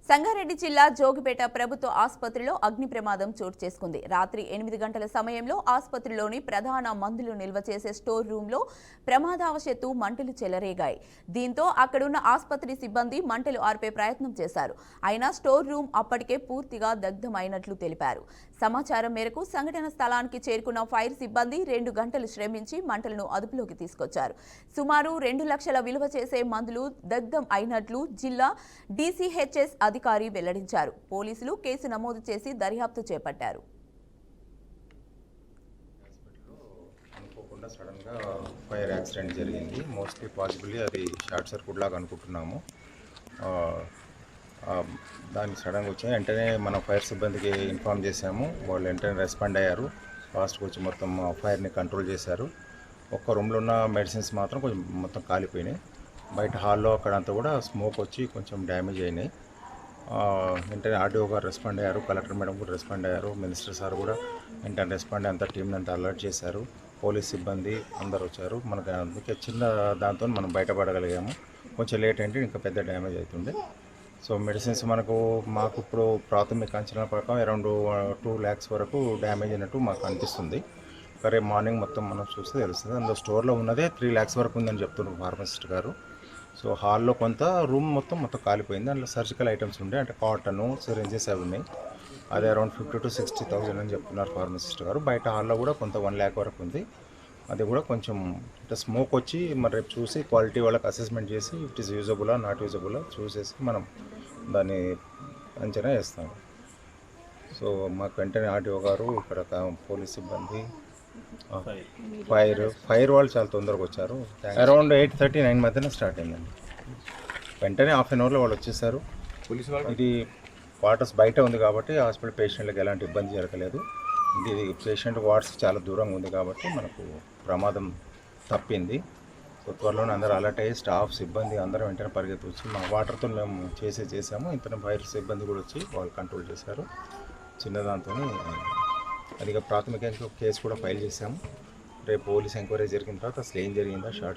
సంగారెడ్డి జిల్లా జోగిపేట ప్రభుత్వ ఆసుపత్రిలో అగ్ని ప్రమాదం చోటు చేసుకుంది. రాత్రి 8 గంటల సమయంలో ఆసుపత్రిలోని ప్రధాన మందులు నిల్వ చేసే స్టోర్ రూంలో ప్రమాదవశాత్తు మంటలు చెలరేగాయి. దీంతో అక్కడున్న ఆసుపత్రి సిబ్బంది మంటలు ఆర్పే ప్రయత్నం చేశారు. అయినా స్టోర్ రూమ్ అప్పటికే పూర్తిగా దగ్ధమైనట్లు తెలిపారు. సమాచారం మేరకు సంఘటన స్థలానికి చేరుకున్న ఫైర్ సిబ్బంది 2 గంటలు శ్రమించి మంటలను అదుపులోకి తీసుకొచ్చారు. సుమారు 2 లక్షల విలువ చేసే మందులు దగ్ధం అయినట్లు జిల్లా DCHS అధికారి వెల్లడించారు. పోలీసులు కేసు నమోదు చేసి దర్యాప్తు చేపట్టారు. అనుకోకుండా సడన్ గా ఫైర్ యాక్సిడెంట్ జరిగింది. మోస్ట్లీ పాసిబుల్లీ అది షార్ట్ సర్క్యూట్ లాగా అనుకుంటున్నాము. దానికి సడన్గా వచ్చి వెంటనే మనం ఫైర్ సిబ్బందికి ఇన్ఫార్మ్ చేశాము. వాళ్ళు వెంటనే రెస్పాండ్ అయ్యారు. ఫాస్ట్గా వచ్చి మొత్తం ఫైర్ని కంట్రోల్ చేశారు. ఒక్క రూమ్లో ఉన్న మెడిసిన్స్ మాత్రం కొంచెం మొత్తం కాలిపోయినాయి. బయట హాల్లో అక్కడంతా కూడా స్మోక్ వచ్చి కొంచెం డ్యామేజ్ అయినాయి. వెంటనే ఆర్డీఓ గారు రెస్పాండ్ అయ్యారు. కలెక్టర్ మేడం కూడా రెస్పాండ్ అయ్యారు. మినిస్టర్ సార్ కూడా వెంటనే రెస్పాండ్ అంతా టీంని అంతా అలర్ట్ చేశారు. పోలీస్ సిబ్బంది అందరు వచ్చారు. మనకు అందుకే చిన్న దాంతో మనం బయటపడగలిగాము. కొంచెం లేట్ అంటే ఇంకా పెద్ద డ్యామేజ్ అవుతుంది. సో మెడిసిన్స్ మాకు ఇప్పుడు ప్రాథమిక అంచనా ప్రకారం అరౌండ్ 2 lakhs వరకు డ్యామేజ్ అయినట్టు మాకు అనిపిస్తుంది. రేపు మార్నింగ్ మొత్తం మనం చూస్తే తెలుస్తుంది. అందులో స్టోర్లో ఉన్నదే 3 lakhs వరకు ఉందని చెప్తున్నారు ఫార్మసిస్ట్ గారు. సో హాల్లో కొంత రూమ్ మొత్తం కాలిపోయింది. అందులో సర్జికల్ ఐటమ్స్ ఉండే అంటే కాటను, సిరింజెస్ అవి ఉన్నాయి. అది అరౌండ్ 50,000 to 60,000 అని చెప్తున్నారు ఫార్మసిస్ట్ గారు. బయట హాల్లో కూడా కొంత 1 lakh వరకు ఉంది. అది కూడా కొంచెం అంటే స్మోక్ వచ్చి మరి రేపు చూసి క్వాలిటీ వాళ్ళకి అసెస్మెంట్ చేసి ఇట్ ఈస్ యూజబులా నాట్ యూజబులా చూసేసి మనం దాన్ని అంచనా వేస్తాము. సో మాకు వెంటనే ఆర్డీఓ గారు ఇక్కడ పోలీస్ సిబ్బంది ఫైర్ వాళ్ళు చాలా తొందరగా వచ్చారు. అరౌండ్ 8:30, 9 మధ్యన స్టార్ట్ అయిందండి. వెంటనే హాఫ్ అన్ అవర్లో వాళ్ళు వచ్చేసారు. ఇది క్వార్టర్స్ బయట ఉంది కాబట్టి హాస్పిటల్ పేషెంట్లకు ఎలాంటి ఇబ్బంది జరగలేదు. ఇది పేషెంట్ వార్డ్స్ చాలా దూరంగా ఉంది కాబట్టి మనకు ప్రమాదం తప్పింది. సో త్వరలోనే అందరూ అలర్ట్ అయ్యి స్టాఫ్ సిబ్బంది అందరూ వెంటనే పరిగెత్తి వచ్చి మా వాటర్తో మేము చేసాము. ఇంతనే ఫైర్ సిబ్బంది కూడా వచ్చి వాళ్ళు కంట్రోల్ చేశారు. చిన్నదాంతో అది ప్రాథమిక కేసు కూడా ఫైల్ చేశాము. రేపు పోలీస్ ఎంక్వైరీ జరిగిన తర్వాత అసలు ఏం జరిగిందా